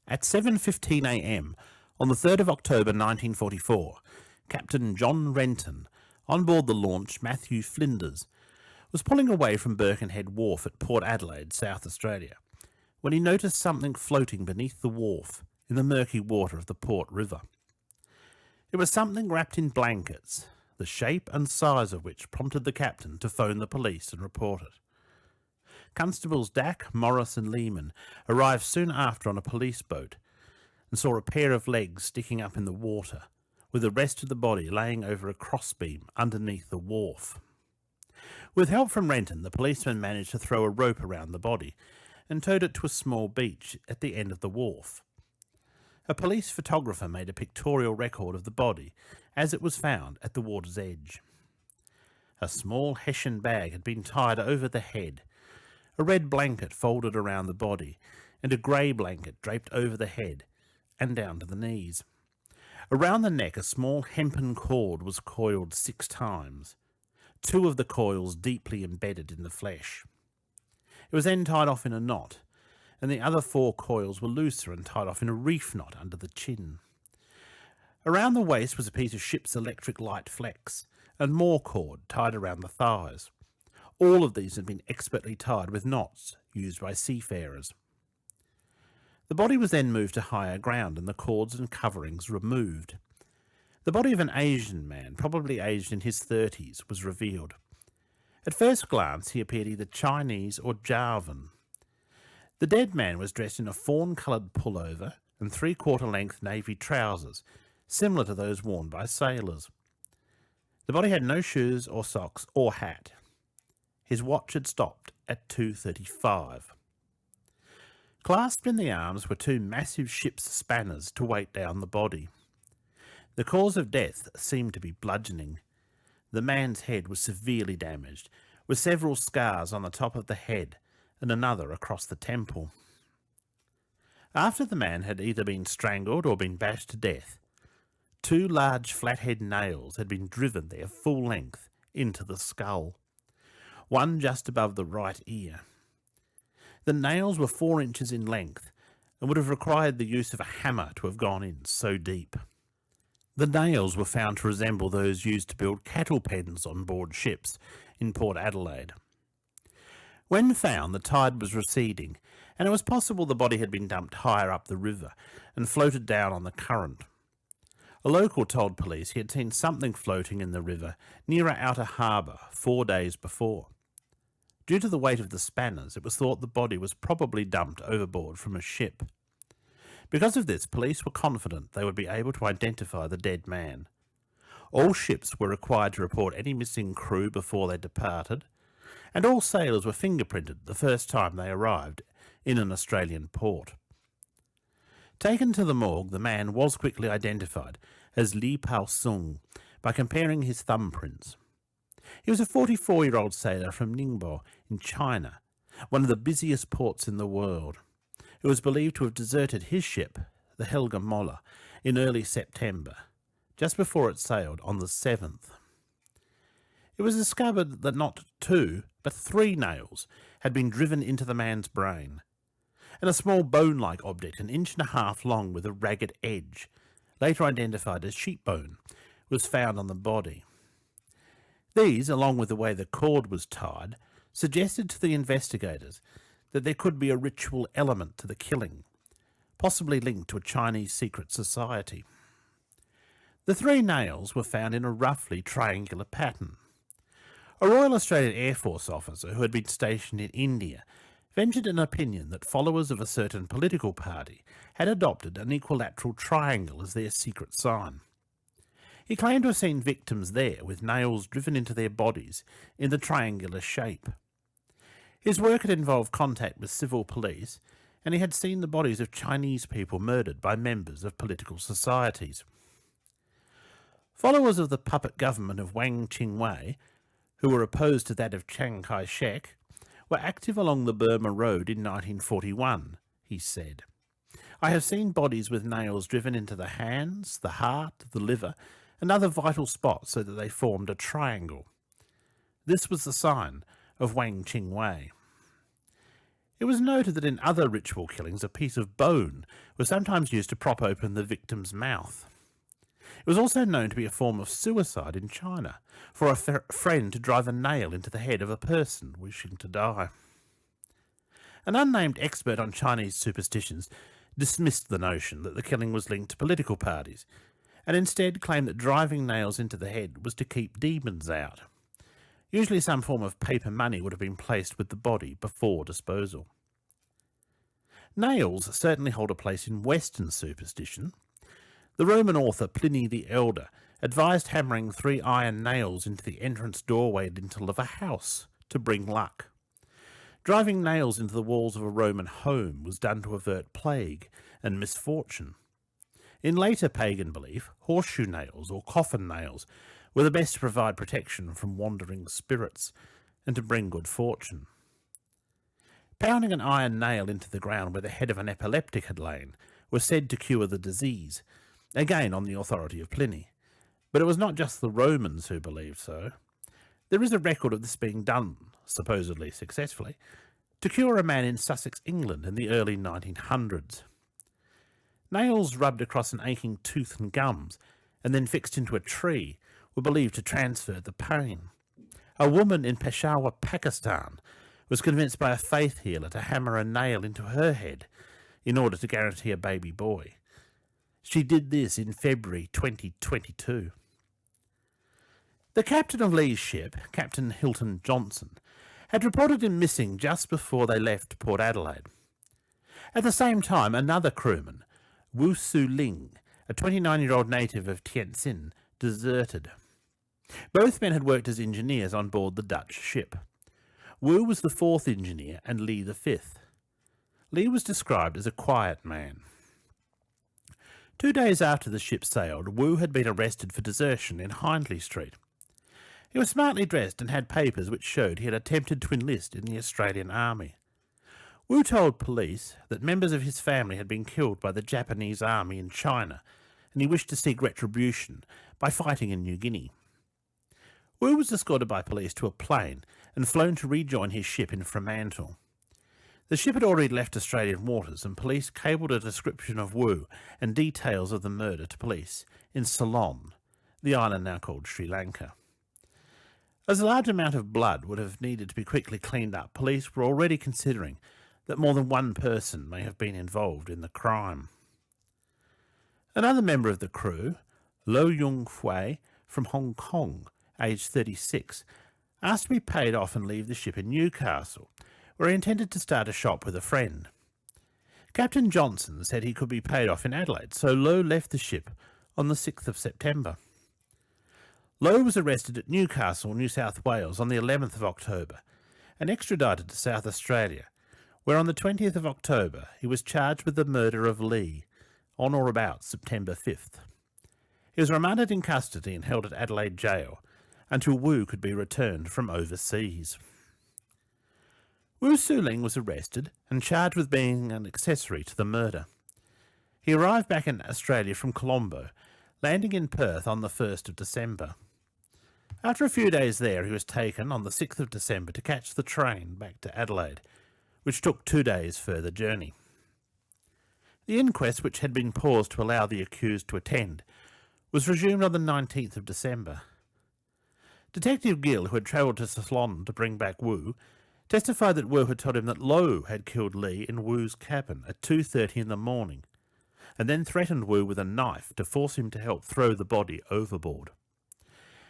At 7:15 a.m. on the 3rd of October 1944, Captain John Renton, on board the launch Matthew Flinders, was pulling away from Birkenhead Wharf at Port Adelaide, South Australia, when he noticed something floating beneath the wharf in the murky water of the Port River. It was something wrapped in blankets, the shape and size of which prompted the captain to phone the police and report it. Constables Dack, Morris and Lehman arrived soon after on a police boat and saw a pair of legs sticking up in the water, with the rest of the body laying over a crossbeam underneath the wharf. With help from Renton, the policeman managed to throw a rope around the body and towed it to a small beach at the end of the wharf. A police photographer made a pictorial record of the body as it was found at the water's edge. A small hessian bag had been tied over the head, a red blanket folded around the body, and a grey blanket draped over the head and down to the knees. Around the neck, a small hempen cord was coiled 6 times, 2 of the coils deeply embedded in the flesh. It was then tied off in a knot, and the other 4 coils were looser and tied off in a reef knot under the chin. Around the waist was a piece of ship's electric light flex, and more cord tied around the thighs. All of these had been expertly tied with knots used by seafarers. The body was then moved to higher ground and the cords and coverings removed. The body of an Asian man, probably aged in his 30s, was revealed. At first glance, he appeared either Chinese or Javan. The dead man was dressed in a fawn-coloured pullover and 3/4-length navy trousers, similar to those worn by sailors. The body had no shoes or socks or hat. His watch had stopped at 2:35. Clasped in the arms were 2 massive ship's spanners to weight down the body. The cause of death seemed to be bludgeoning. The man's head was severely damaged, with several scars on the top of the head and another across the temple. After the man had either been strangled or been bashed to death, 2 large flathead nails had been driven their full length into the skull, one just above the right ear. The nails were 4 inches in length and would have required the use of a hammer to have gone in so deep. The nails were found to resemble those used to build cattle pens on board ships in Port Adelaide. When found, the tide was receding, and it was possible the body had been dumped higher up the river and floated down on the current. A local told police he had seen something floating in the river near our outer harbour 4 days before. Due to the weight of the spanners, it was thought the body was probably dumped overboard from a ship. Because of this, police were confident they would be able to identify the dead man. All ships were required to report any missing crew before they departed, and all sailors were fingerprinted the first time they arrived in an Australian port. Taken to the morgue, the man was quickly identified as Li Pao Sung by comparing his thumbprints. He was a 44-year-old sailor from Ningbo in China, one of the busiest ports in the world. It was believed to have deserted his ship, the Helga Moller, in early September, just before it sailed on the 7th. It was discovered that not 2, but 3 nails had been driven into the man's brain, and a small bone-like object 1.5 inches long with a ragged edge, later identified as sheep bone, was found on the body. These, along with the way the cord was tied, suggested to the investigators that there could be a ritual element to the killing, possibly linked to a Chinese secret society. The 3 nails were found in a roughly triangular pattern. A Royal Australian Air Force officer who had been stationed in India ventured an opinion that followers of a certain political party had adopted an equilateral triangle as their secret sign. He claimed to have seen victims there with nails driven into their bodies in the triangular shape. His work had involved contact with civil police, and he had seen the bodies of Chinese people murdered by members of political societies. Followers of the puppet government of Wang Qingwei, who were opposed to that of Chiang Kai-shek, were active along the Burma Road in 1941, he said. I have seen bodies with nails driven into the hands, the heart, the liver, and other vital spots so that they formed a triangle. This was the sign of Wang Qingwei. It was noted that in other ritual killings a piece of bone was sometimes used to prop open the victim's mouth. It was also known to be a form of suicide in China, for a friend to drive a nail into the head of a person wishing to die. An unnamed expert on Chinese superstitions dismissed the notion that the killing was linked to political parties, and instead claimed that driving nails into the head was to keep demons out. Usually some form of paper money would have been placed with the body before disposal. Nails certainly hold a place in Western superstition. The Roman author Pliny the Elder advised hammering 3 iron nails into the entrance doorway lintel of a house to bring luck. Driving nails into the walls of a Roman home was done to avert plague and misfortune. In later pagan belief, horseshoe nails or coffin nails were the best to provide protection from wandering spirits and to bring good fortune. Pounding an iron nail into the ground where the head of an epileptic had lain was said to cure the disease, again on the authority of Pliny. But it was not just the Romans who believed so. There is a record of this being done, supposedly successfully, to cure a man in Sussex, England in the early 1900s. Nails rubbed across an aching tooth and gums and then fixed into a tree were believed to transfer the pain. A woman in Peshawar, Pakistan, was convinced by a faith healer to hammer a nail into her head in order to guarantee a baby boy. She did this in February 2022. The captain of Lee's ship, Captain Hilton Johnson, had reported him missing just before they left Port Adelaide. At the same time, another crewman, Wu Su Ling, a 29-year-old native of Tientsin, deserted. Both men had worked as engineers on board the Dutch ship. Wu was the 4th engineer and Lee the 5th. Lee was described as a quiet man. 2 days after the ship sailed, Wu had been arrested for desertion in Hindley Street. He was smartly dressed and had papers which showed he had attempted to enlist in the Australian Army. Wu told police that members of his family had been killed by the Japanese army in China, and he wished to seek retribution by fighting in New Guinea. Wu was escorted by police to a plane and flown to rejoin his ship in Fremantle. The ship had already left Australian waters, and police cabled a description of Wu and details of the murder to police in Ceylon, the island now called Sri Lanka. As a large amount of blood would have needed to be quickly cleaned up, police were already considering that more than one person may have been involved in the crime. Another member of the crew, Lo Yung Fui, from Hong Kong, aged 36, asked to be paid off and leave the ship in Newcastle, where he intended to start a shop with a friend. Captain Johnson said he could be paid off in Adelaide, so Lo left the ship on the 6th of September. Lo was arrested at Newcastle, New South Wales on the 11th of October and extradited to South Australia, where on the 20th of October he was charged with the murder of Lee on or about September 5th. He was remanded in custody and held at Adelaide Jail until Wu could be returned from overseas. Wu Suling was arrested and charged with being an accessory to the murder. He arrived back in Australia from Colombo, landing in Perth on the 1st of December. After a few days there, he was taken on the 6th of December to catch the train back to Adelaide, which took 2 days' further journey. The inquest, which had been paused to allow the accused to attend, was resumed on the 19th of December. Detective Gill, who had travelled to Ceylon to bring back Wu, testified that Wu had told him that Lo had killed Lee in Wu's cabin at 2:30 in the morning, and then threatened Wu with a knife to force him to help throw the body overboard.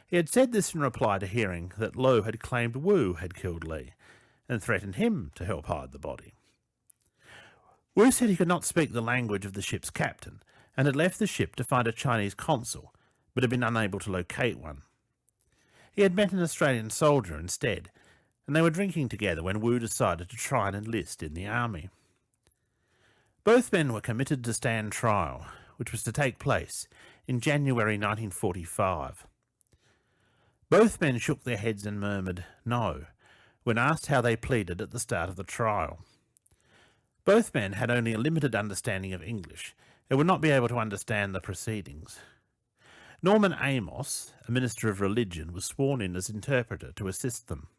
He had said this in reply to hearing that Lo had claimed Wu had killed Lee, and threatened him to help hide the body. Wu said he could not speak the language of the ship's captain, and had left the ship to find a Chinese consul, but had been unable to locate one. He had met an Australian soldier instead, and they were drinking together when Wu decided to try and enlist in the army. Both men were committed to stand trial, which was to take place in January 1945. Both men shook their heads and murmured "no" when asked how they pleaded at the start of the trial. Both men had only a limited understanding of English and would not be able to understand the proceedings. Norman Amos, a minister of religion, was sworn in as interpreter to assist them.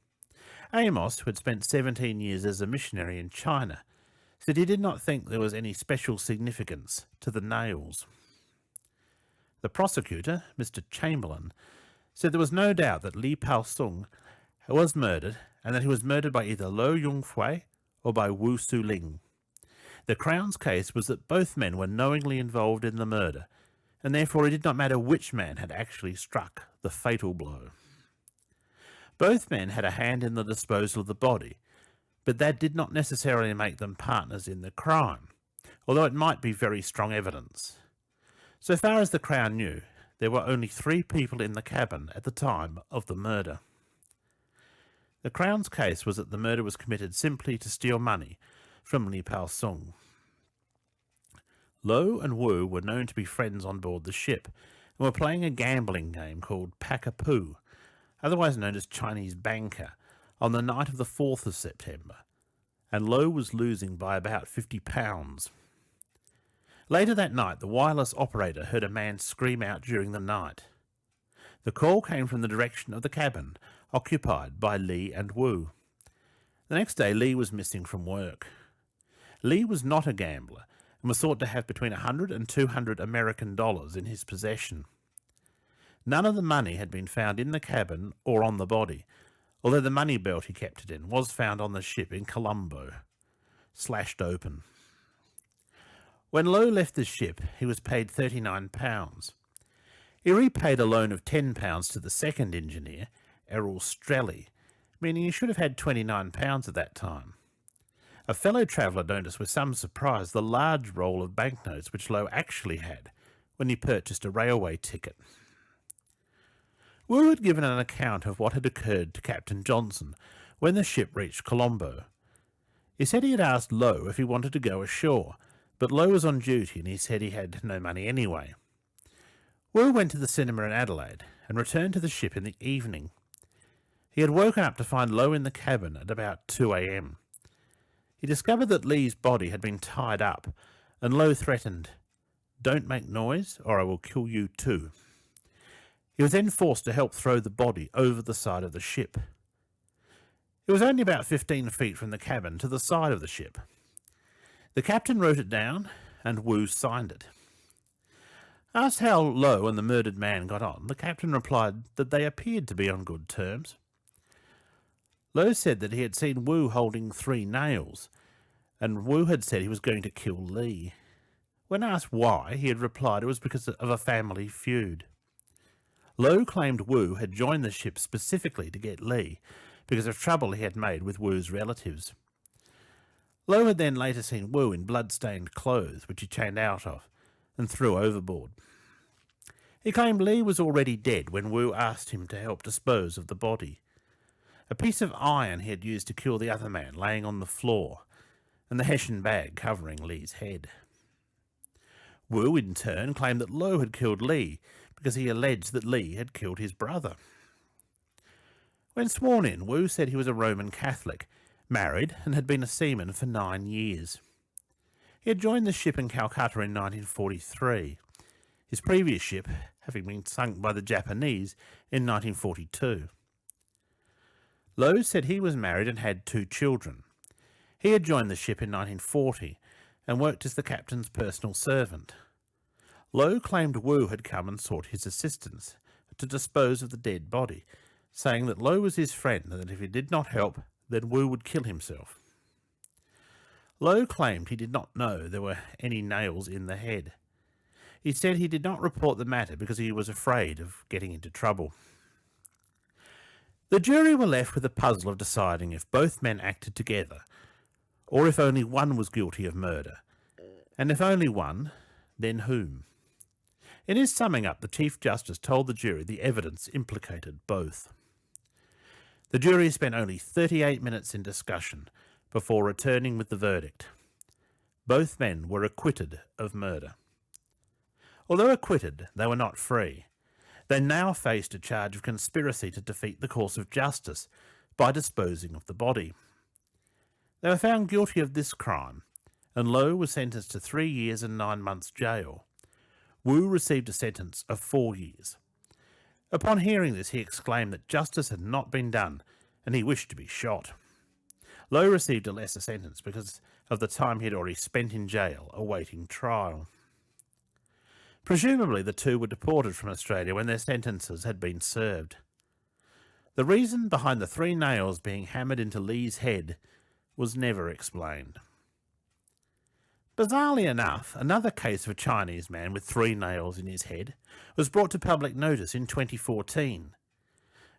Amos, who had spent 17 years as a missionary in China, said he did not think there was any special significance to the nails. The prosecutor, Mr. Chamberlain, said there was no doubt that Li Pao-sung was murdered, and that he was murdered by either Lo Yonghui or by Wu Su-ling. The Crown's case was that both men were knowingly involved in the murder, and therefore it did not matter which man had actually struck the fatal blow. Both men had a hand in the disposal of the body, but that did not necessarily make them partners in the crime, although it might be very strong evidence. So far as the Crown knew, there were only 3 people in the cabin at the time of the murder. The Crown's case was that the murder was committed simply to steal money from Li Pao-sung. Lo and Wu were known to be friends on board the ship and were playing a gambling game called Pack-a-Poo, otherwise known as Chinese Banker, on the night of the 4th of September, and Lo was losing by about £50. Later that night, the wireless operator heard a man scream out during the night. The call came from the direction of the cabin occupied by Li and Wu. The next day, Li was missing from work. Li was not a gambler and was thought to have between $100 and $200 American dollars in his possession. None of the money had been found in the cabin or on the body, although the money belt he kept it in was found on the ship in Colombo, slashed open. When Lo left the ship, he was paid £39. He repaid a loan of £10 to the second engineer, Errol Strelly, meaning he should have had £29 at that time. A fellow traveller noticed with some surprise the large roll of banknotes which Lo actually had when he purchased a railway ticket. Wu had given an account of what had occurred to Captain Johnson when the ship reached Colombo. He said he had asked Lo if he wanted to go ashore, but Lo was on duty and he said he had no money anyway. Wu went to the cinema in Adelaide and returned to the ship in the evening. He had woken up to find Lo in the cabin at about 2 a.m. He discovered that Li's body had been tied up, and Lo threatened, "Don't make noise or I will kill you too." He was then forced to help throw the body over the side of the ship. It was only about 15 feet from the cabin to the side of the ship. The captain wrote it down, and Wu signed it. Asked how Lo and the murdered man got on, the captain replied that they appeared to be on good terms. Lo said that he had seen Wu holding 3 nails, and Wu had said he was going to kill Li. When asked why, he had replied it was because of a family feud. Lo claimed Wu had joined the ship specifically to get Li, because of trouble he had made with Wu's relatives. Lo had then later seen Wu in blood-stained clothes, which he changed out of, and threw overboard. He claimed Li was already dead when Wu asked him to help dispose of the body. A piece of iron he had used to kill the other man laying on the floor, and the hessian bag covering Li's head. Wu, in turn, claimed that Lo had killed Li because he alleged that Li had killed his brother. When sworn in, Wu said he was a Roman Catholic, married, and had been a seaman for 9 years. He had joined the ship in Calcutta in 1943, his previous ship having been sunk by the Japanese in 1942. Lo said he was married and had 2 children. He had joined the ship in 1940 and worked as the captain's personal servant. Lo claimed Wu had come and sought his assistance to dispose of the dead body, saying that Lo was his friend and that if he did not help, then Wu would kill himself. Lo claimed he did not know there were any nails in the head. He said he did not report the matter because he was afraid of getting into trouble. The jury were left with the puzzle of deciding if both men acted together, or if only one was guilty of murder, and if only one, then whom? In his summing up, the Chief Justice told the jury the evidence implicated both. The jury spent only 38 minutes in discussion before returning with the verdict. Both men were acquitted of murder. Although acquitted, they were not free. They now faced a charge of conspiracy to defeat the course of justice by disposing of the body. They were found guilty of this crime, and Lo was sentenced to 3 years and 9 months jail. Wu received a sentence of 4 years. Upon hearing this, he exclaimed that justice had not been done, and he wished to be shot. Lowe received a lesser sentence because of the time he had already spent in jail awaiting trial. Presumably the two were deported from Australia when their sentences had been served. The reason behind the 3 nails being hammered into Lee's head was never explained. Bizarrely enough, another case of a Chinese man with 3 nails in his head was brought to public notice in 2014.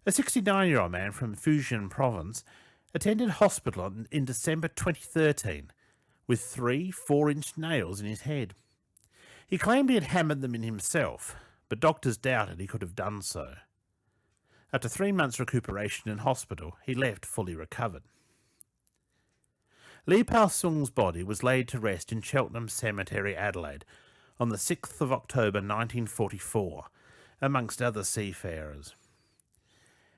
A 69-year-old man from Fujian province attended hospital in December 2013 with 3 4-inch nails in his head. He claimed he had hammered them in himself, but doctors doubted he could have done so. After 3 months' recuperation in hospital, he left fully recovered. Lee Pao Sung's body was laid to rest in Cheltenham Cemetery, Adelaide, on the 6th of October 1944, amongst other seafarers.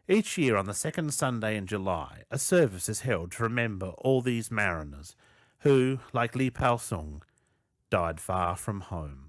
Each year on the second Sunday in July, a service is held to remember all these mariners who, like Lee Pao Sung, died far from home.